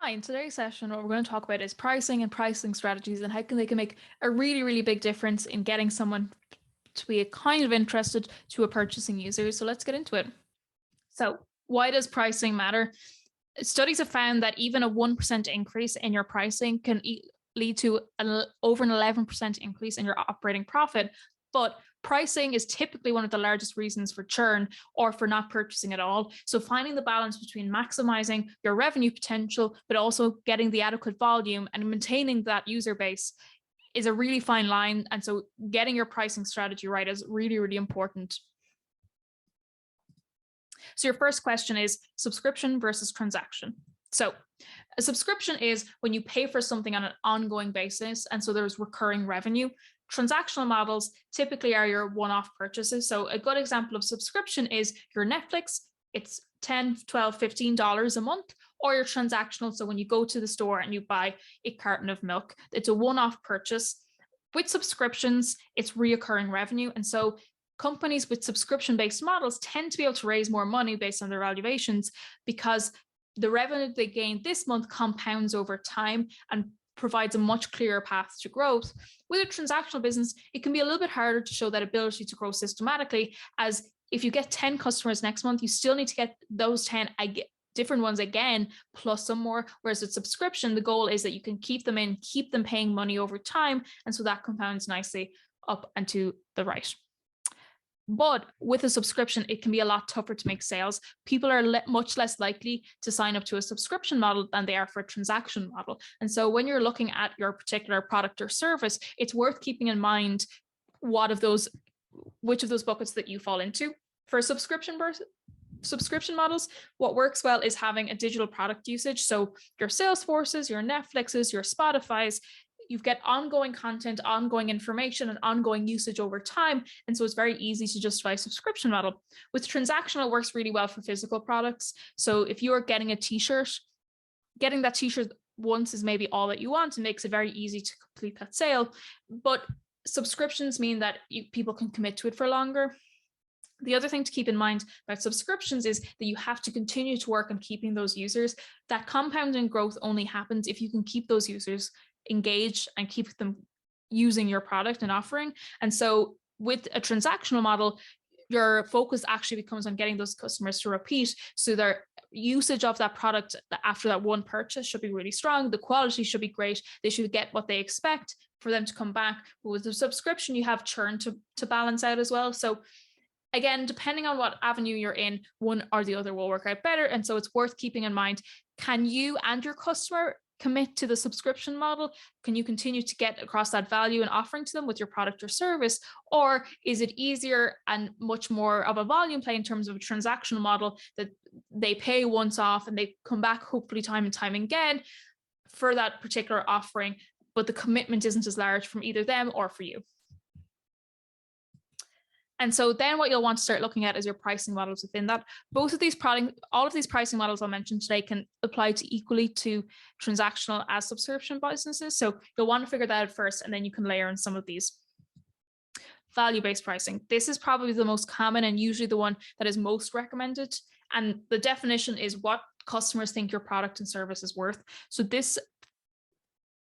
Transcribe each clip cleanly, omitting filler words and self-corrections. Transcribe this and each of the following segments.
Hi, in today's session, what we're going to talk about is pricing and pricing strategies and how they can make a really, really big difference in getting someone to be kind of interested to a purchasing user. So let's get into it. So why does pricing matter? Studies have found that even a 1% increase in your pricing can lead to over an 11% increase in your operating profit. But pricing is typically one of the largest reasons for churn or for not purchasing at all. So finding the balance between maximizing your revenue potential, but also getting the adequate volume and maintaining that user base is a really fine line. And so getting your pricing strategy right is really, really important. So your first question is subscription versus transaction. So a subscription is when you pay for something on an ongoing basis, and so there's recurring revenue. Transactional models typically are your one-off purchases. So a good example of subscription is your Netflix. It's $10, $12, $15 a month, or your transactional. So when you go to the store and you buy a carton of milk, it's a one-off purchase. With subscriptions, it's reoccurring revenue. And so companies with subscription-based models tend to be able to raise more money based on their valuations because the revenue they gain this month compounds over time and provides a much clearer path to growth. With a transactional business, it can be a little bit harder to show that ability to grow systematically, as if you get 10 customers next month, you still need to get those 10 different ones again, plus some more. Whereas with subscription, the goal is that you can keep them in, keep them paying money over time. And so that compounds nicely up and to the right. But with a subscription, it can be a lot tougher to make sales. People are much less likely to sign up to a subscription model than they are for a transaction model. And so when you're looking at your particular product or service, it's worth keeping in mind which of those buckets that you fall into. For subscription models, what works well is having a digital product usage. So your Salesforces, your Netflixes, your Spotifys, you get ongoing content, ongoing information, and ongoing usage over time. And so it's very easy to justify a subscription model. With transactional, it works really well for physical products. So if you are getting a t-shirt, getting that t-shirt once is maybe all that you want and makes it very easy to complete that sale. But subscriptions mean that people can commit to it for longer. The other thing to keep in mind about subscriptions is that you have to continue to work on keeping those users. That compounding growth only happens if you can keep those users engaged and keep them using your product and offering. And so with a transactional model, your focus actually becomes on getting those customers to repeat. So their usage of that product after that one purchase should be really strong. The quality should be great. They should get what they expect for them to come back. But with the subscription, you have churn to balance out as well. So again, depending on what avenue you're in, one or the other will work out better. And so it's worth keeping in mind, can you and your customer commit to the subscription model? Can you continue to get across that value and offering to them with your product or service? Or is it easier and much more of a volume play in terms of a transactional model that they pay once off and they come back hopefully time and time again for that particular offering, but the commitment isn't as large from either them or for you? And so then what you'll want to start looking at is your pricing models within that. All of these pricing models I'll mention today can apply to equally to transactional as subscription businesses. So you'll want to figure that out first, and then you can layer in some of these. Value-based pricing. This is probably the most common and usually the one that is most recommended. And the definition is what customers think your product and service is worth. So this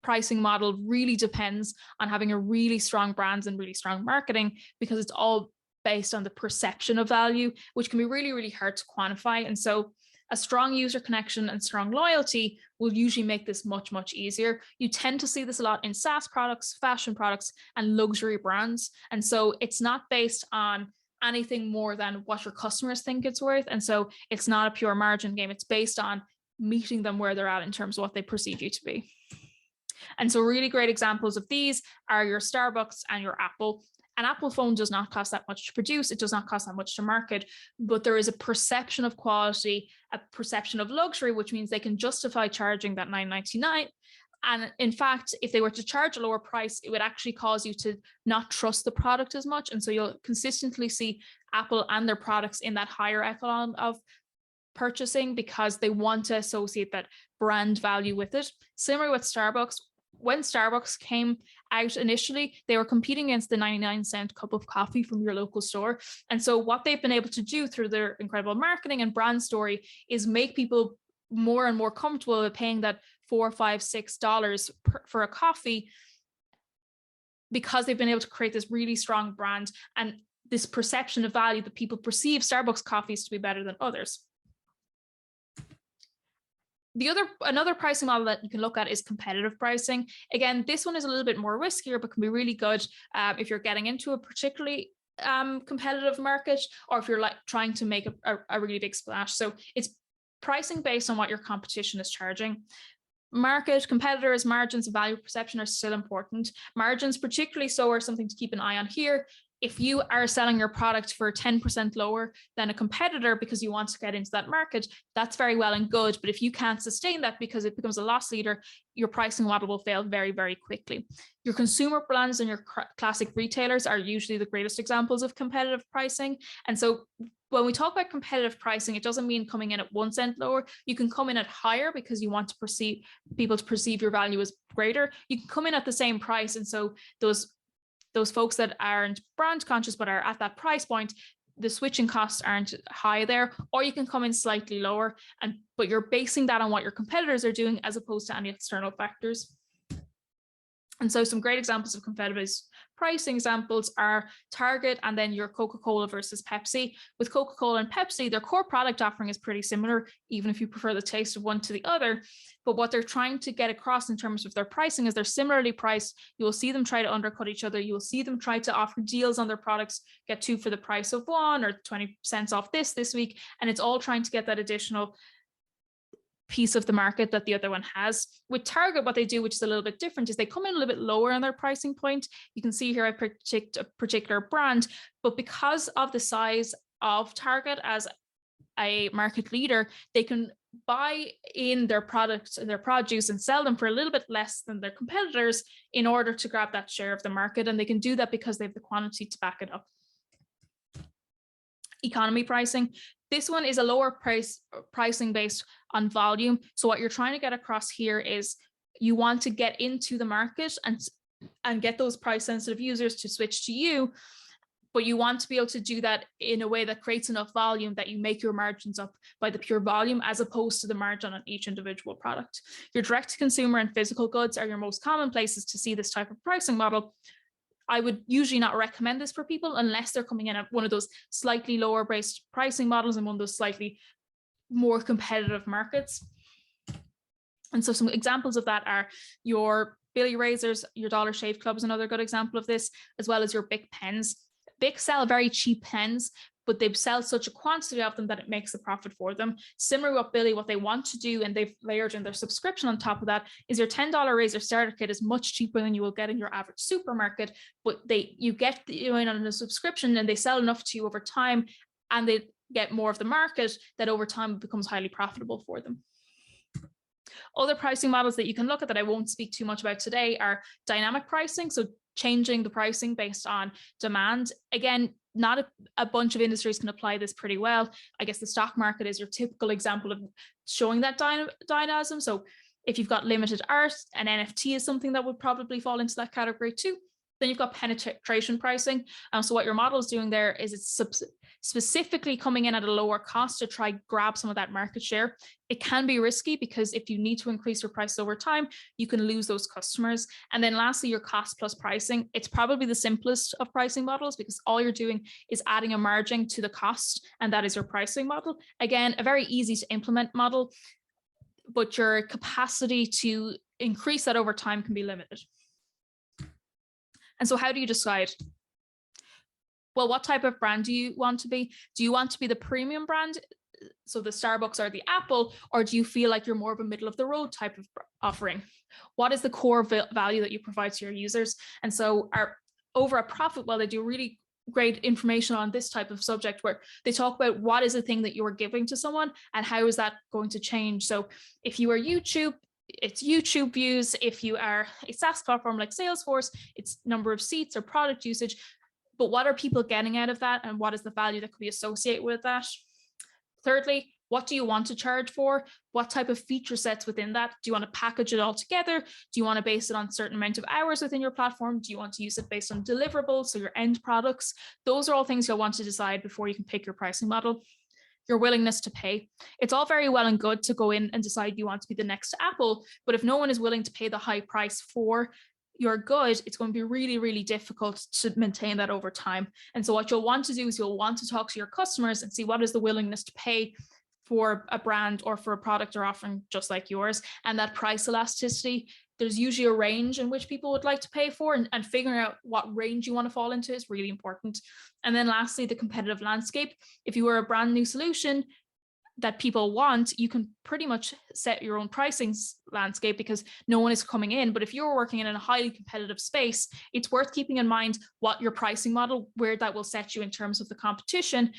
pricing model really depends on having a really strong brands and really strong marketing, because it's all based on the perception of value, which can be really, really hard to quantify. And so a strong user connection and strong loyalty will usually make this much, much easier. You tend to see this a lot in SaaS products, fashion products, and luxury brands. And so it's not based on anything more than what your customers think it's worth. And so it's not a pure margin game. It's based on meeting them where they're at in terms of what they perceive you to be. And so really great examples of these are your Starbucks and your Apple. An Apple phone does not cost that much to produce. It does not cost that much to market, but there is a perception of quality, a perception of luxury, which means they can justify charging that $9.99. And in fact, if they were to charge a lower price, it would actually cause you to not trust the product as much. And so you'll consistently see Apple and their products in that higher echelon of purchasing because they want to associate that brand value with it. Similar with Starbucks. When Starbucks came out initially, they were competing against the 99-cent cup of coffee from your local store. And so what they've been able to do through their incredible marketing and brand story is make people more and more comfortable with paying that $4, $5, $6 for a coffee, because they've been able to create this really strong brand and this perception of value that people perceive Starbucks coffees to be better than others. Another pricing model that you can look at is competitive pricing. Again, this one is a little bit more riskier, but can be really good if you're getting into a particularly competitive market, or if you're like trying to make a really big splash. So it's pricing based on what your competition is charging. Market, competitors, margins, and value perception are still important. Margins, particularly so, are something to keep an eye on here. If you are selling your product for 10% lower than a competitor because you want to get into that market, that's very well and good. But if you can't sustain that because it becomes a loss leader, your pricing model will fail very, very quickly. Your consumer brands and your classic retailers are usually the greatest examples of competitive pricing. And so when we talk about competitive pricing, it doesn't mean coming in at 1 cent lower. You can come in at higher because you want to people to perceive your value as greater. You can come in at the same price. And so those folks that aren't brand conscious but are at that price point, the switching costs aren't high there. Or you can come in slightly lower, but you're basing that on what your competitors are doing as opposed to any external factors. And so some great examples of competitive pricing examples are Target and then your Coca-Cola versus Pepsi. With Coca-Cola and Pepsi, their core product offering is pretty similar, even if you prefer the taste of one to the other. But what they're trying to get across in terms of their pricing is they're similarly priced. You will see them try to undercut each other. You will see them try to offer deals on their products, get 2 for the price of 1 or 20 cents off this week. And it's all trying to get that additional piece of the market that the other one has. With Target, what they do, which is a little bit different, is they come in a little bit lower on their pricing point. You can see here I picked a particular brand, but because of the size of Target as a market leader, they can buy in their products and their produce and sell them for a little bit less than their competitors in order to grab that share of the market. And they can do that because they have the quantity to back it up. Economy pricing. This one is a lower pricing based on volume. So what you're trying to get across here is you want to get into the market and get those price sensitive users to switch to you, but you want to be able to do that in a way that creates enough volume that you make your margins up by the pure volume as opposed to the margin on each individual product. Your direct to consumer and physical goods are your most common places to see this type of pricing model. I would usually not recommend this for people unless they're coming in at one of those slightly lower based pricing models and one of those slightly more competitive markets. And so some examples of that are your Billy Razors, your Dollar Shave Club is another good example of this, as well as your Bic pens. Bic sell very cheap pens, but they sell such a quantity of them that it makes a profit for them. Similar with Billy, what they want to do, and they've layered in their subscription on top of that, is your $10 razor starter kit is much cheaper than you will get in your average supermarket, but you get in on a subscription and they sell enough to you over time and they get more of the market that over time becomes highly profitable for them. Other pricing models that you can look at that I won't speak too much about today are dynamic pricing. So changing the pricing based on demand. Again, not a bunch of industries can apply this pretty well. I guess the stock market is your typical example of showing that dynamism. So if you've got limited art, an NFT is something that would probably fall into that category too. Then you've got penetration pricing. So what your model is doing there is it's specifically coming in at a lower cost to try grab some of that market share. It can be risky because if you need to increase your price over time, you can lose those customers. And then lastly, your cost plus pricing. It's probably the simplest of pricing models because all you're doing is adding a margin to the cost, and that is your pricing model. Again, a very easy to implement model, but your capacity to increase that over time can be limited. And so how do you decide? Well, what type of brand do you want to be? Do you want to be the premium brand, so the Starbucks or the Apple, or do you feel like you're more of a middle of the road type of offering? What is the core value that you provide to your users? And so over at Profitwell, they do really great information on this type of subject where they talk about what is the thing that you are giving to someone and how is that going to change. So if you are YouTube, it's YouTube views. If you are a SaaS platform like Salesforce, it's number of seats or product usage. But what are people getting out of that? And what is the value that could be associated with that? Thirdly, what do you want to charge for? What type of feature sets within that? Do you want to package it all together? Do you want to base it on a certain amount of hours within your platform? Do you want to use it based on deliverables, so your end products? Those are all things you'll want to decide before you can pick your pricing model. your willingness to pay. It's all very well and good to go in and decide you want to be the next Apple, but if no one is willing to pay the high price for your good, it's going to be really, really difficult to maintain that over time. And so what you'll want to do is you'll want to talk to your customers and see what is the willingness to pay for a brand or for a product or offering just like yours. And that price elasticity, there's usually a range in which people would like to pay for, and figuring out what range you want to fall into is really important. And then lastly, the competitive landscape. If you were a brand new solution that people want, you can pretty much set your own pricing landscape because no one is coming in. But if you're working in a highly competitive space, it's worth keeping in mind what your pricing model, where that will set you in terms of the competition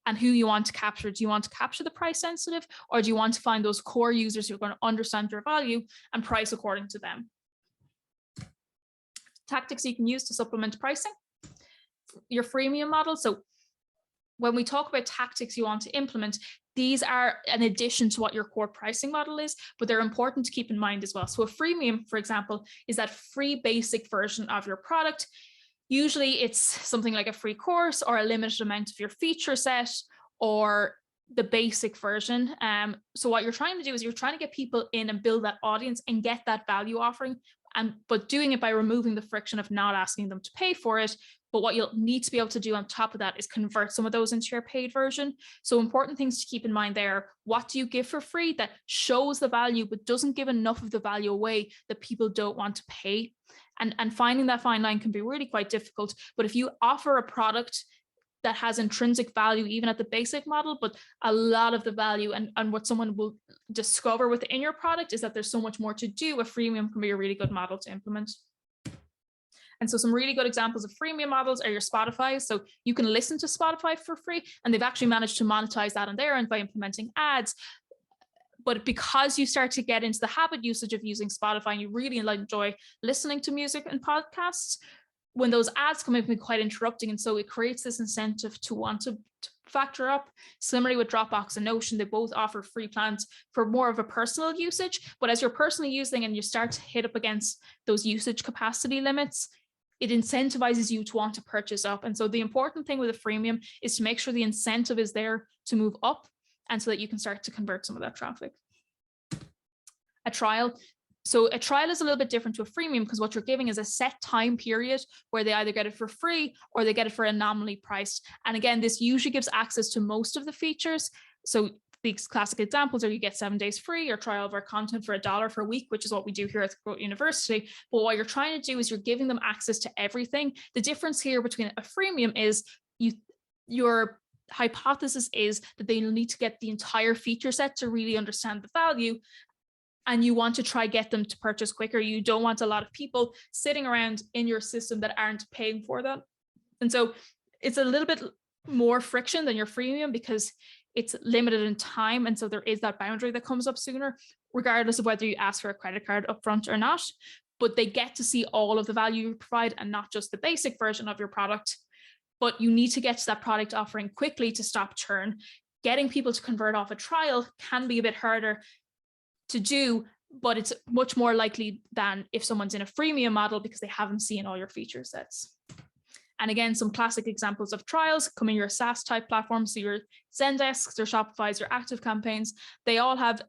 and who you want to capture. Do you want to capture the price sensitive, or do you want to find those core users who are going to understand your value and price according to them? Tactics you can use to supplement pricing. Your freemium model. So when we talk about tactics you want to implement, these are an addition to what your core pricing model is, but they're important to keep in mind as well. So a freemium, for example, is that free basic version of your product. Usually it's something like a free course or a limited amount of your feature set or the basic version. So what you're trying to do is you're trying to get people in and build that audience and get that value offering, but doing it by removing the friction of not asking them to pay for it. But what you'll need to be able to do on top of that is convert some of those into your paid version. So important things to keep in mind there. What do you give for free that shows the value, but doesn't give enough of the value away that people don't want to pay? And finding that fine line can be really quite difficult. But if you offer a product that has intrinsic value, even at the basic model, but a lot of the value and what someone will discover within your product is that there's so much more to do, a freemium can be a really good model to implement. And so some really good examples of freemium models are your Spotify. So you can listen to Spotify for free, and they've actually managed to monetize that on their end by implementing ads. But because you start to get into the habit usage of using Spotify and you really enjoy listening to music and podcasts, when those ads come in, it can be quite interrupting. And so it creates this incentive to want to factor up. Similarly with Dropbox and Notion, they both offer free plans for more of a personal usage. But as you're personally using and you start to hit up against those usage capacity limits, it incentivizes you to want to purchase up. And so the important thing with a freemium is to make sure the incentive is there to move up, and so that you can start to convert some of that traffic. A trial. So a trial is a little bit different to a freemium because what you're giving is a set time period where they either get it for free or they get it for a nominally priced. And again, this usually gives access to most of the features. So these classic examples are you get 7 days free or trial of our content for $1 for a week, which is what we do here at the Growth University. But what you're trying to do is you're giving them access to everything. The difference here between a freemium is your hypothesis is that they'll need to get the entire feature set to really understand the value. And you want to try get them to purchase quicker. You don't want a lot of people sitting around in your system that aren't paying for that. And so it's a little bit more friction than your freemium because it's limited in time. And so there is that boundary that comes up sooner, regardless of whether you ask for a credit card upfront or not. But they get to see all of the value you provide and not just the basic version of your product. But you need to get to that product offering quickly to stop churn. Getting people to convert off a trial can be a bit harder to do, but it's much more likely than if someone's in a freemium model because they haven't seen all your feature sets. And again, some classic examples of trials come in your SaaS type platforms. So your Zendesks, your Shopify's, your Active Campaigns, they all have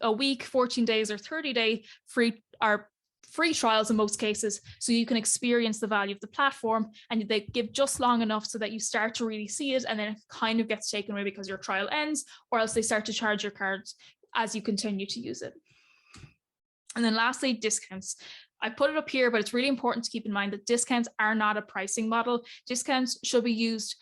a week, 14 days or 30-day free trials in most cases. So you can experience the value of the platform, and they give just long enough so that you start to really see it, and then it kind of gets taken away because your trial ends, or else they start to charge your cards as you continue to use it. And then lastly, discounts. I put it up here, but it's really important to keep in mind that discounts are not a pricing model. Discounts should be used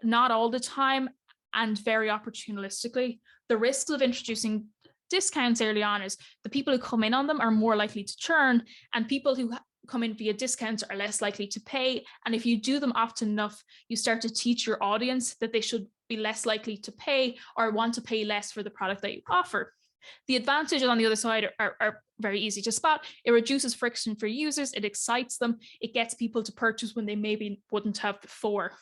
not all the time and very opportunistically. The risks of introducing discounts early on is the people who come in on them are more likely to churn, and people who come in via discounts are less likely to pay. And if you do them often enough, you start to teach your audience that they should be less likely to pay or want to pay less for the product that you offer. The advantages on the other side are very easy to spot. It reduces friction for users, it excites them, it gets people to purchase when they maybe wouldn't have before.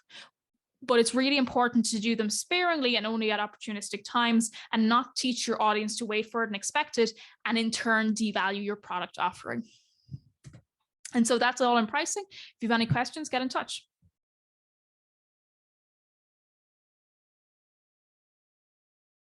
But it's really important to do them sparingly and only at opportunistic times, and not teach your audience to wait for it and expect it, and in turn devalue your product offering. And so that's all in pricing. If you have any questions, get in touch.